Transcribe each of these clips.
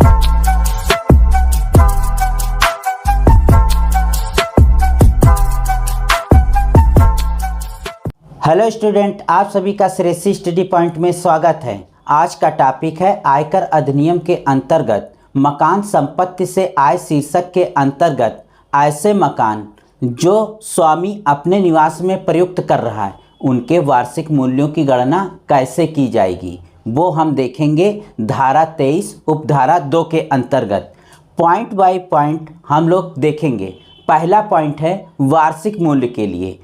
Hello student, आप सभी का श्रेष्ठी स्टडी पॉइंट में स्वागत है। आज का टॉपिक है आयकर अधिनियम के अंतर्गत मकान संपत्ति से आय शीर्षक के अंतर्गत ऐसे मकान जो स्वामी अपने निवास में प्रयुक्त कर रहा है उनके वार्षिक मूल्यों की गणना कैसे की जाएगी, वो हम देखेंगे धारा 23 उपधारा 2 के अंतर्गत। पॉइंट बाय पॉइंट हम लोग देखेंगे। पहला पॉइंट है वार्षिक मूल्य के लिए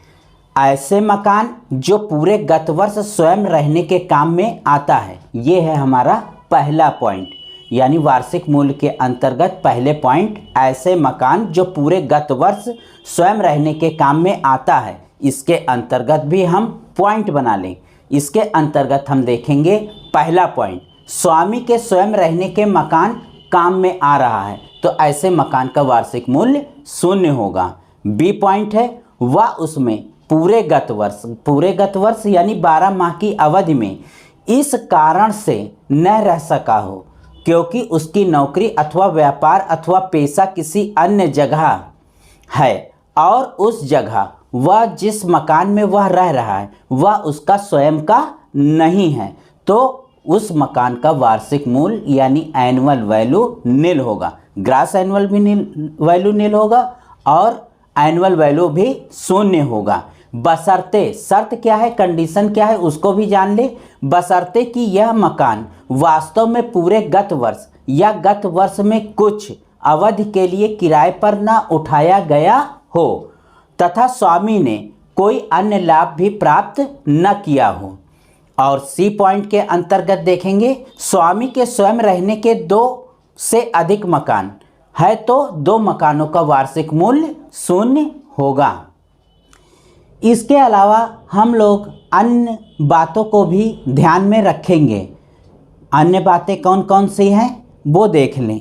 ऐसे मकान जो पूरे गत वर्ष स्वयं रहने के काम में आता है। ये है हमारा पहला पॉइंट, यानी वार्षिक मूल्य के अंतर्गत पहले पॉइंट ऐसे मकान जो पूरे गत वर्ष स्वयं रहने के काम में आता है। इसके अंतर्गत भी हम पॉइंट बना लें। इसके अंतर्गत हम देखेंगे पहला पॉइंट, स्वामी के स्वयं रहने के मकान काम में आ रहा है तो ऐसे मकान का वार्षिक मूल्य 0 होगा। बी पॉइंट है वह उसमें पूरे गत वर्ष यानी 12 माह की अवधि में इस कारण से न रह सका हो क्योंकि उसकी नौकरी अथवा व्यापार अथवा पेशा किसी अन्य जगह है और उस जगह वह जिस मकान में वह रह रहा है वह उसका स्वयं का नहीं है, तो उस मकान का वार्षिक मूल्य यानी एनुअल वैल्यू नील होगा। ग्रॉस एनुअल भी वैल्यू नील होगा और एनुअल वैल्यू भी 0 होगा। बशर्ते, शर्त क्या है, कंडीशन क्या है उसको भी जान ले। बशर्ते कि यह मकान वास्तव में पूरे गत वर्ष या गत वर्ष में कुछ अवधि के लिए किराए पर न उठाया गया हो तथा स्वामी ने कोई अन्य लाभ भी प्राप्त न किया हो। और सी पॉइंट के अंतर्गत देखेंगे स्वामी के स्वयं रहने के 2 से अधिक मकान है तो 2 मकानों का वार्षिक मूल्य 0 होगा। इसके अलावा हम लोग अन्य बातों को भी ध्यान में रखेंगे। अन्य बातें कौन कौन सी हैं वो देख लें।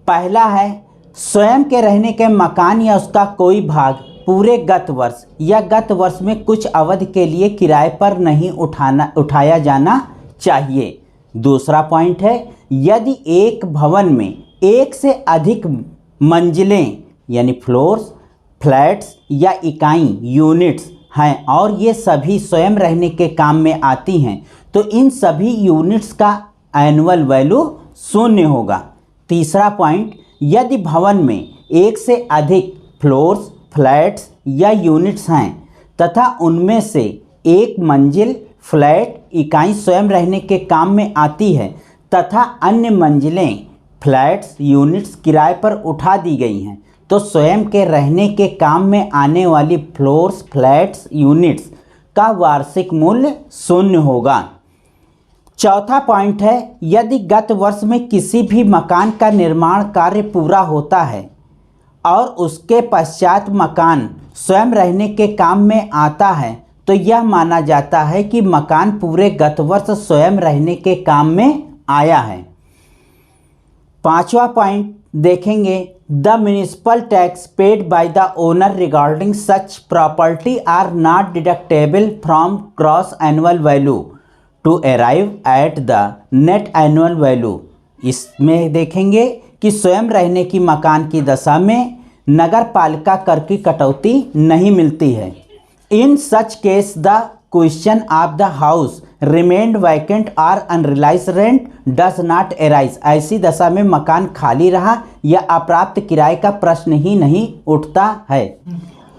पहला है स्वयं के रहने के मकान या उसका कोई भाग पूरे गत वर्ष या गत वर्ष में कुछ अवधि के लिए किराए पर नहीं उठाया जाना चाहिए। दूसरा पॉइंट है यदि एक भवन में 1 से अधिक मंजिलें यानी फ्लोर्स, फ्लैट्स या इकाई यूनिट्स हैं और ये सभी स्वयं रहने के काम में आती हैं तो इन सभी यूनिट्स का एनुअल वैल्यू 0 होगा। तीसरा पॉइंट, यदि भवन में 1 से अधिक फ्लोर्स, फ्लैट्स या यूनिट्स हैं तथा उनमें से एक मंजिल, फ्लैट, इकाई स्वयं रहने के काम में आती है तथा अन्य मंजिलें, फ्लैट्स, यूनिट्स किराए पर उठा दी गई हैं तो स्वयं के रहने के काम में आने वाली फ्लोर्स, फ्लैट्स, यूनिट्स का वार्षिक मूल्य 0 होगा। चौथा पॉइंट है यदि गत वर्ष में किसी भी मकान का निर्माण कार्य पूरा होता है और उसके पश्चात मकान स्वयं रहने के काम में आता है तो यह माना जाता है कि मकान पूरे गत वर्ष स्वयं रहने के काम में आया है। पांचवा पॉइंट देखेंगे the municipal tax paid by the owner regarding such property are not deductible from gross annual value to arrive at the net annual value. इसमें देखेंगे कि स्वयं रहने की मकान की दशा में नगर पालिका कर की कटौती नहीं मिलती है। In such case the question of the house remained vacant और unrealised rent does not arise. ऐसी दशा में मकान खाली रहा या अप्राप्त किराए का प्रश्न ही नहीं उठता है।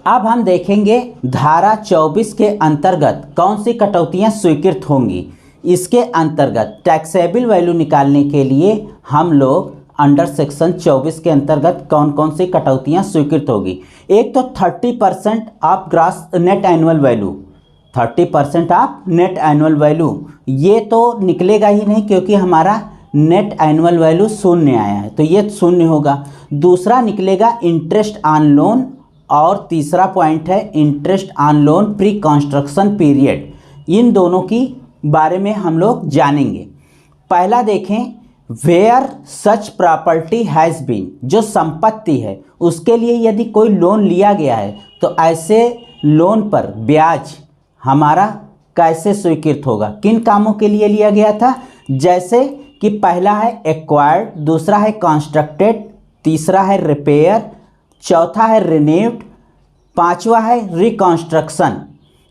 अब हम देखेंगे धारा 24 के अंतर्गत कौन सी कटौतियां स्वीकृत होंगी। इसके अंतर्गत टैक्सेबल वैल्यू निकालने के लिए हम लोग अंडर सेक्शन 24 के अंतर्गत कौन कौन सी कटौतियां स्वीकृत होगी। एक तो 30% of gross net annual value, 30% of net annual value ये तो निकलेगा ही नहीं क्योंकि हमारा नेट एनुअल वैल्यू 0 आया है तो ये 0 होगा। दूसरा निकलेगा इंटरेस्ट ऑन लोन और तीसरा पॉइंट है interest on loan pre construction period. इन दोनों की बारे में हम लोग जानेंगे। पहला देखें where such property has been, जो संपत्ति है उसके लिए यदि कोई लोन लिया गया है तो ऐसे लोन पर ब्याज हमारा कैसे स्वीकृत होगा, किन कामों के लिए लिया गया था। जैसे कि पहला है एक्वायर्ड, दूसरा है कंस्ट्रक्टेड, तीसरा है रिपेयर, चौथा है रिन्यूड, पांचवा है रिकंस्ट्रक्शन।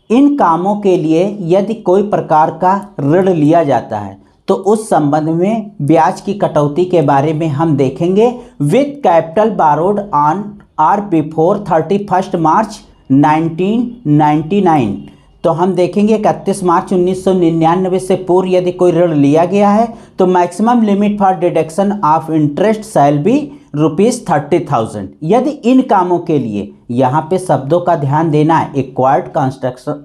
इन कामों के लिए यदि कोई प्रकार का ऋण लिया जाता है तो उस संबंध में ब्याज की कटौती के बारे में हम देखेंगे। With capital borrowed on or before 31 March 1999, तो हम देखेंगे 31 मार्च 1999 से पूर्व यदि कोई ऋण लिया गया है तो maximum limit for deduction of interest shall be ₹30,000। यदि इन कामों के लिए, यहाँ पे शब्दों का ध्यान देना है, acquired,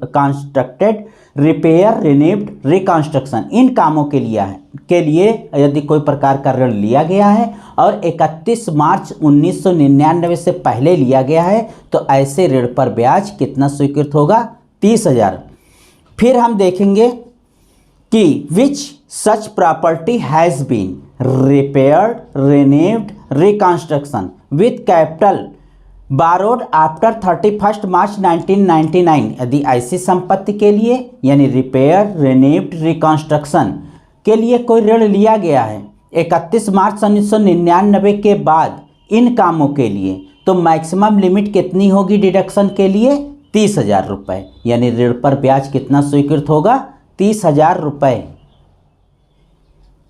constructed, repair, renewed, reconstruction, इन कामों के लिए यदि कोई प्रकार का ऋण लिया गया है और 31 मार्च 1999 से पहले लिया गया है तो ऐसे ऋण पर ब्याज कितना स्वीकृत होगा? 30,000। फिर हम देखेंगे कि which such property has been repaired, renewed, reconstruction with capital borrowed after 31 March 1999। यदि ऐसी संपत्ति के लिए यानी रिपेयर, रिन्यूड, रिकंस्ट्रक्शन के लिए कोई ऋण लिया गया है 31 मार्च 1999 के बाद इन कामों के लिए, तो मैक्सिमम लिमिट कितनी होगी डिडक्शन के लिए? 30,000 रुपये। यानी ऋण पर ब्याज कितना स्वीकृत होगा? 30,000 रुपये।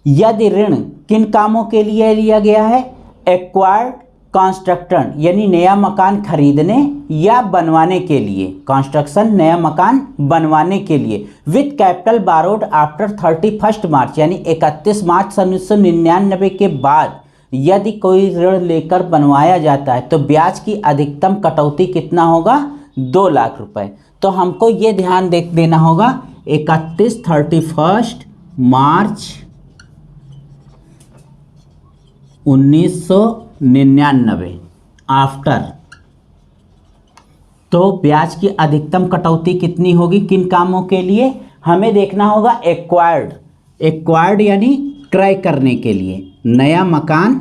यदि ऋण किन कामों के लिए लिया गया है? एक्वायर्ड कंस्ट्रक्शन यानी नया मकान खरीदने या बनवाने के लिए, कंस्ट्रक्शन नया मकान बनवाने के लिए, विथ कैपिटल बारोड आफ्टर 31 मार्च यानी 31 मार्च 1999 के बाद यदि कोई ऋण लेकर बनवाया जाता है तो ब्याज की अधिकतम कटौती कितना होगा? 2 लाख रुपए। तो हमको ये ध्यान देना होगा 31 मार्च 1999 आफ्टर, तो ब्याज की अधिकतम कटौती कितनी होगी किन कामों के लिए? हमें देखना होगा एक्वायर्ड यानी क्रय करने के लिए, नया मकान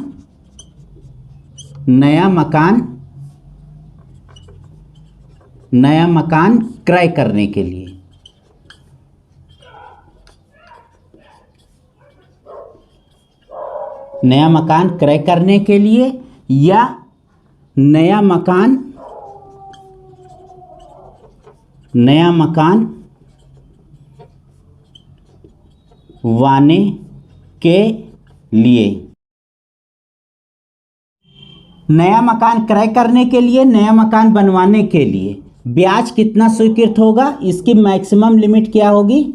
क्रय करने के लिए, नया मकान क्रय करने के लिए या नया मकान वाने के लिए, नया मकान क्रय करने के लिए, नया मकान बनवाने के लिए ब्याज कितना स्वीकृत होगा? इसकी मैक्सिमम लिमिट क्या होगी?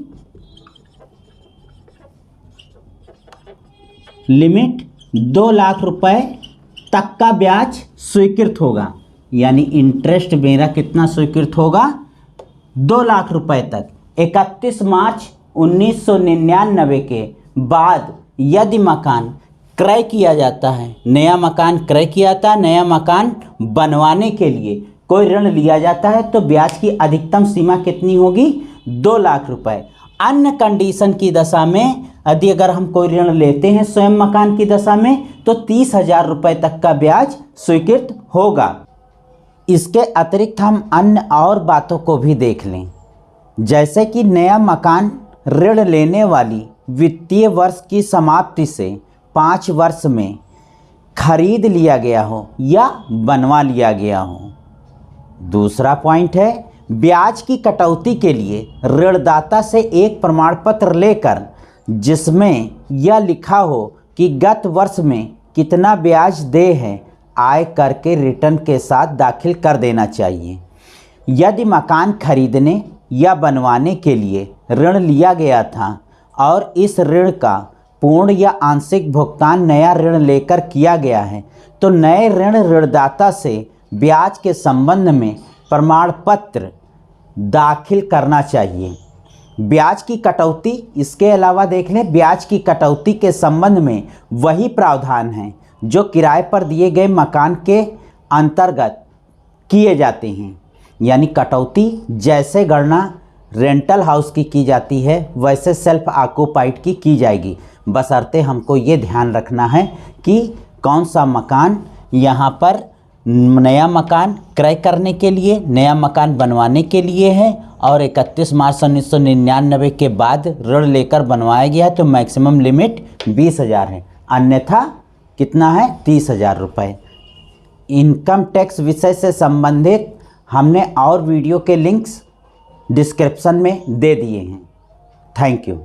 लिमिट 2 लाख रुपए तक का ब्याज स्वीकृत होगा। यानी इंटरेस्ट मेरा कितना स्वीकृत होगा? 2 लाख रुपए तक। 31 मार्च 1999 के बाद यदि मकान क्रय किया जाता है, नया मकान क्रय किया जाता है, नया मकान बनवाने के लिए कोई ऋण लिया जाता है तो ब्याज की अधिकतम सीमा कितनी होगी? 2 लाख रुपए। अन्य कंडीशन की दशा में यदि अगर हम कोई ऋण लेते हैं स्वयं मकान की दशा में तो 30,000 रुपये तक का ब्याज स्वीकृत होगा। इसके अतिरिक्त हम अन्य और बातों को भी देख लें, जैसे कि नया मकान ऋण लेने वाली वित्तीय वर्ष की समाप्ति से 5 वर्ष में खरीद लिया गया हो या बनवा लिया गया हो। दूसरा पॉइंट है ब्याज की कटौती के लिए ऋणदाता से एक प्रमाण पत्र लेकर जिसमें यह लिखा हो कि गत वर्ष में कितना ब्याज दे है आय कर के रिटर्न के साथ दाखिल कर देना चाहिए। यदि मकान खरीदने या बनवाने के लिए ऋण लिया गया था और इस ऋण का पूर्ण या आंशिक भुगतान नया ऋण लेकर किया गया है तो नए ऋणदाता से ब्याज के संबंध में प्रमाण पत्र दाखिल करना चाहिए। ब्याज की कटौती, इसके अलावा देख लें ब्याज की कटौती के संबंध में वही प्रावधान हैं जो किराए पर दिए गए मकान के अंतर्गत किए जाते हैं। यानी कटौती जैसे गणना रेंटल हाउस की जाती है वैसे सेल्फ ऑक्यूपाइड की जाएगी, बशर्ते हमको ये ध्यान रखना है कि कौन सा मकान यहाँ पर नया मकान क्रय करने के लिए, नया मकान बनवाने के लिए है और 31 मार्च 1999 के बाद ऋण लेकर बनवाया गया है तो मैक्सिमम लिमिट 20,000 है, अन्यथा कितना है 30,000 रुपये। इनकम टैक्स विषय से संबंधित हमने और वीडियो के लिंक्स डिस्क्रिप्शन में दे दिए हैं। Thank you.